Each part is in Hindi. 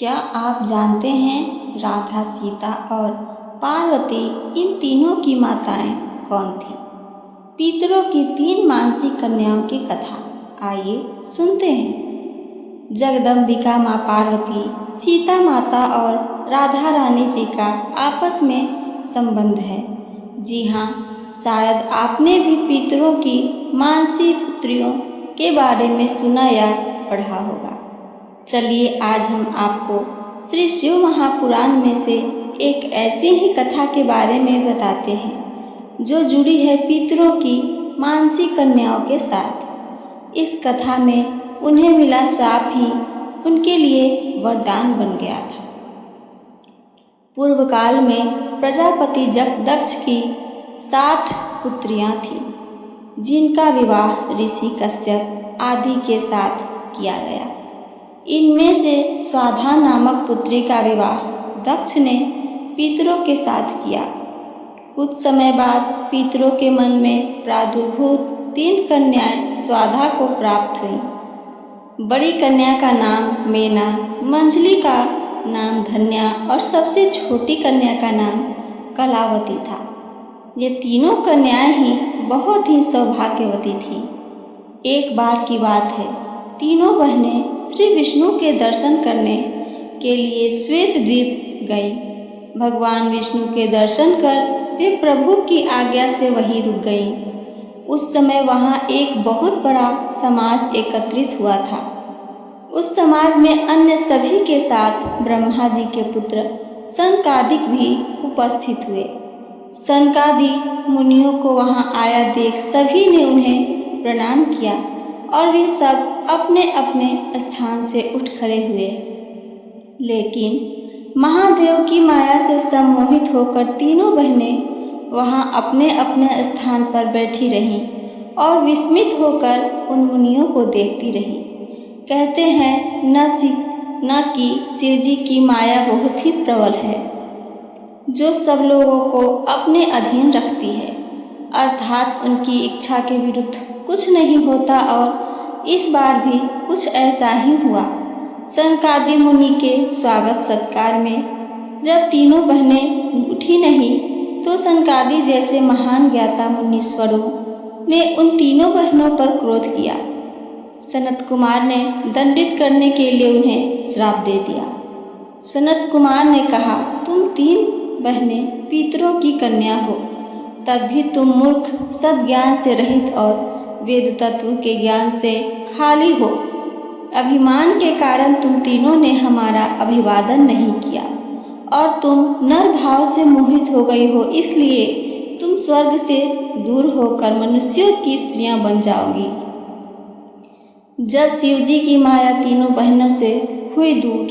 क्या आप जानते हैं राधा, सीता और पार्वती इन तीनों की माताएं कौन थीं? पितरों की 3 मानसी कन्याओं की कथा आइए सुनते हैं। जगदम्बिका माँ पार्वती, सीता माता और राधा रानी जी का आपस में संबंध है। जी हाँ, शायद आपने भी पितरों की मानसी पुत्रियों के बारे में सुना या पढ़ा होगा। चलिए आज हम आपको श्री शिव महापुराण में से एक ऐसी ही कथा के बारे में बताते हैं जो जुड़ी है पितरों की मानसी कन्याओं के साथ। इस कथा में उन्हें मिला श्राप ही उनके लिए वरदान बन गया था। पूर्व काल में प्रजापति दक्ष की 60 पुत्रियां थीं, जिनका विवाह ऋषि कश्यप आदि के साथ किया गया। इनमें से स्वाधा नामक पुत्री का विवाह दक्ष ने पितरों के साथ किया। कुछ समय बाद पितरों के मन में प्रादुर्भूत 3 कन्याएं स्वाधा को प्राप्त हुईं। बड़ी कन्या का नाम मेना, मंझली का नाम धन्या और सबसे छोटी कन्या का नाम कलावती था। ये तीनों कन्याएं ही बहुत ही सौभाग्यवती थीं। एक बार की बात है, तीनों बहनें श्री विष्णु के दर्शन करने के लिए श्वेत द्वीप गईं। भगवान विष्णु के दर्शन कर वे प्रभु की आज्ञा से वहीं रुक गईं। उस समय वहां एक बहुत बड़ा समाज एकत्रित हुआ था। उस समाज में अन्य सभी के साथ ब्रह्मा जी के पुत्र सनकादिक भी उपस्थित हुए। सनकादि मुनियों को वहां आया देख सभी ने उन्हें प्रणाम किया और वे सब अपने अपने स्थान से उठ खड़े हुए। लेकिन महादेव की माया से सम्मोहित होकर तीनों बहनें वहां अपने अपने स्थान पर बैठी रहीं और विस्मित होकर उन मुनियों को देखती रहीं। कहते हैं न कि शिव जी की माया बहुत ही प्रबल है, जो सब लोगों को अपने अधीन रखती है, अर्थात उनकी इच्छा के विरुद्ध कुछ नहीं होता। और इस बार भी कुछ ऐसा ही हुआ। सनकादि मुनि के स्वागत सत्कार में जब तीनों बहनें उठी नहीं तो सनकादि जैसे महान ज्ञाता मुनीश्वरों ने उन तीनों बहनों पर क्रोध किया। सनत कुमार ने दंडित करने के लिए उन्हें श्राप दे दिया। सनत कुमार ने कहा, तुम 3 बहनें पितरों की कन्या हो, तब भी तुम मूर्ख, सद्ज्ञान से रहित और वेद तत्व के ज्ञान से खाली हो। अभिमान के कारण तुम तीनों ने हमारा अभिवादन नहीं किया और तुम नर भाव से मोहित हो गई हो, इसलिए तुम स्वर्ग से दूर होकर मनुष्यों की स्त्रियां बन जाओगी। जब शिव जी की माया तीनों बहनों से हुई दूर,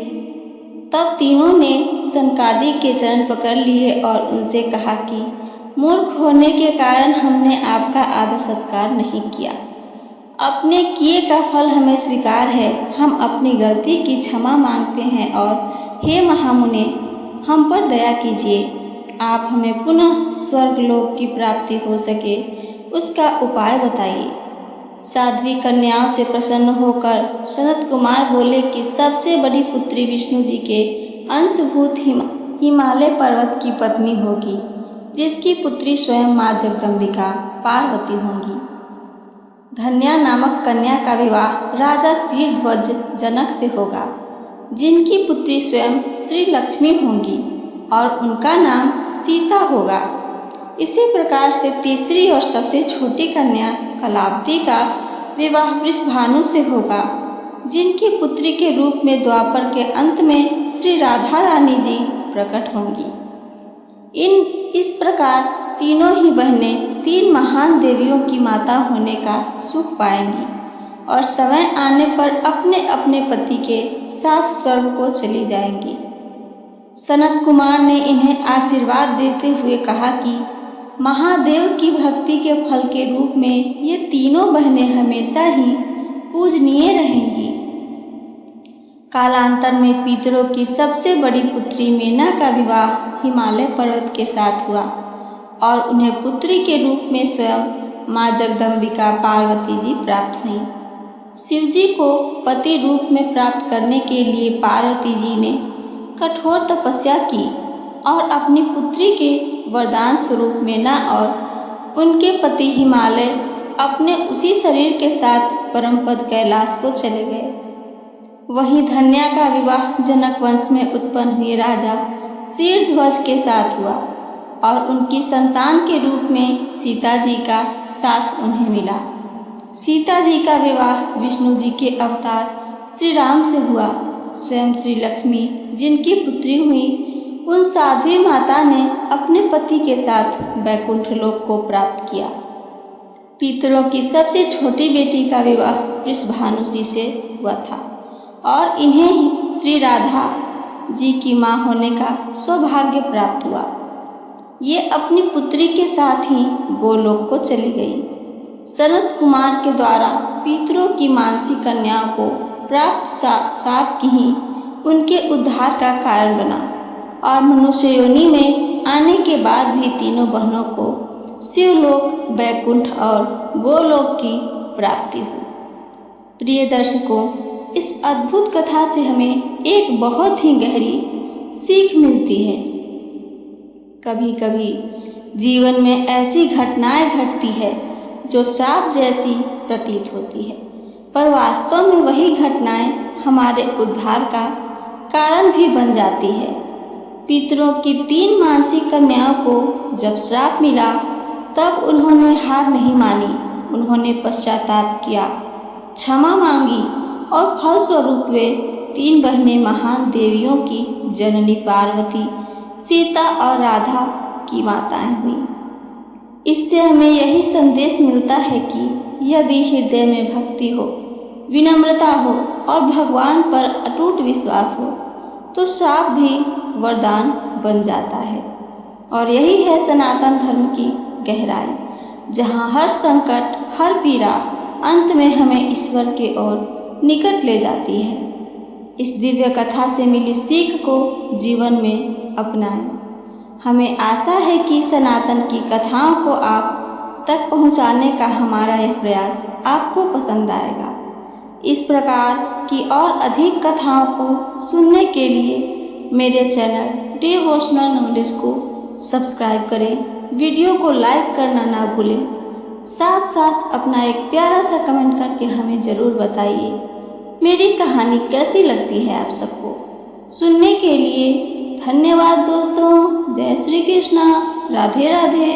तब तीनों ने सनकादि के चरण पकड़ लिए और उनसे कहा कि मूर्ख होने के कारण हमने आपका आदर सत्कार नहीं किया। अपने किए का फल हमें स्वीकार है। हम अपनी गलती की क्षमा मांगते हैं और हे महामुने, हम पर दया कीजिए। आप हमें पुनः स्वर्गलोक की प्राप्ति हो सके उसका उपाय बताइए। साध्वी कन्याओं से प्रसन्न होकर सनत कुमार बोले कि सबसे बड़ी पुत्री विष्णु जी के अंशभूत हिमालय पर्वत की पत्नी होगी, जिसकी पुत्री स्वयं माँ जगदम्बिका पार्वती होंगी। धन्या नामक कन्या का विवाह राजा शीरध्वज जनक से होगा, जिनकी पुत्री स्वयं श्री लक्ष्मी होंगी और उनका नाम सीता होगा। इसी प्रकार से तीसरी और सबसे छोटी कन्या कलावती का विवाह वृषभानु से होगा, जिनकी पुत्री के रूप में द्वापर के अंत में श्री राधा रानी जी प्रकट होंगी। इस प्रकार तीनों ही बहनें 3 महान देवियों की माता होने का सुख पाएंगी और समय आने पर अपने अपने पति के साथ स्वर्ग को चली जाएंगी। सनत कुमार ने इन्हें आशीर्वाद देते हुए कहा कि महादेव की भक्ति के फल के रूप में ये तीनों बहनें हमेशा ही पूजनीय रहेंगी। कालांतर में पितरों की सबसे बड़ी पुत्री मेना का विवाह हिमालय पर्वत के साथ हुआ और उन्हें पुत्री के रूप में स्वयं माँ जगदम्बिका पार्वती जी प्राप्त हुईं। शिवजी को पति रूप में प्राप्त करने के लिए पार्वती जी ने कठोर तपस्या की और अपनी पुत्री के वरदान स्वरूप मेना और उनके पति हिमालय अपने उसी शरीर के साथ परमपद कैलाश को चले गए। वहीं धन्या का विवाह जनक वंश में उत्पन्न हुए राजा शीरध्वज के साथ हुआ और उनकी संतान के रूप में सीता जी का साथ उन्हें मिला। सीता जी का विवाह विष्णु जी के अवतार श्री राम से हुआ। स्वयं श्री लक्ष्मी जिनकी पुत्री हुई, उन साध्वी माता ने अपने पति के साथ वैकुंठ लोक को प्राप्त किया। पितरों की सबसे छोटी बेटी का विवाह वृषभानु जी से हुआ था और इन्हें श्री राधा जी की मां होने का सौभाग्य प्राप्त हुआ। ये अपनी पुत्री के साथ ही गोलोक को चली गई। सनत कुमार के द्वारा पितरों की मानसी कन्याओं को प्राप्त शाप की ही उनके उद्धार का कारण बना और मनुष्य योनि में आने के बाद भी तीनों बहनों को शिवलोक, वैकुंठ और गोलोक की प्राप्ति हुई। प्रिय दर्शकों, इस अद्भुत कथा से हमें एक बहुत ही गहरी सीख मिलती है। कभी कभी जीवन में ऐसी घटनाएं घटती है जो श्राप जैसी प्रतीत होती है, पर वास्तव में वही घटनाएं हमारे उद्धार का कारण भी बन जाती है। पितरों की 3 मानसी कन्याओं को जब श्राप मिला तब उन्होंने हार नहीं मानी। उन्होंने पश्चाताप किया, क्षमा मांगी और फलस्वरूप वे 3 बहनें महान देवियों की जननी पार्वती, सीता और राधा की माताएं हुईं। इससे हमें यही संदेश मिलता है कि यदि हृदय में भक्ति हो, विनम्रता हो और भगवान पर अटूट विश्वास हो तो श्राप भी वरदान बन जाता है। और यही है सनातन धर्म की गहराई, जहाँ हर संकट, हर पीड़ा अंत में हमें ईश्वर के ओर निकट ले जाती है। इस दिव्य कथा से मिली सीख को जीवन में अपनाएं। हमें आशा है कि सनातन की कथाओं को आप तक पहुंचाने का हमारा यह प्रयास आपको पसंद आएगा। इस प्रकार की और अधिक कथाओं को सुनने के लिए मेरे चैनल डिवोशनल नॉलेज को सब्सक्राइब करें, वीडियो को लाइक करना ना भूलें, साथ साथ अपना एक प्यारा सा कमेंट करके हमें ज़रूर बताइए मेरी कहानी कैसी लगती है आप सबको। सुनने के लिए धन्यवाद दोस्तों। जय श्री कृष्णा। राधे राधे।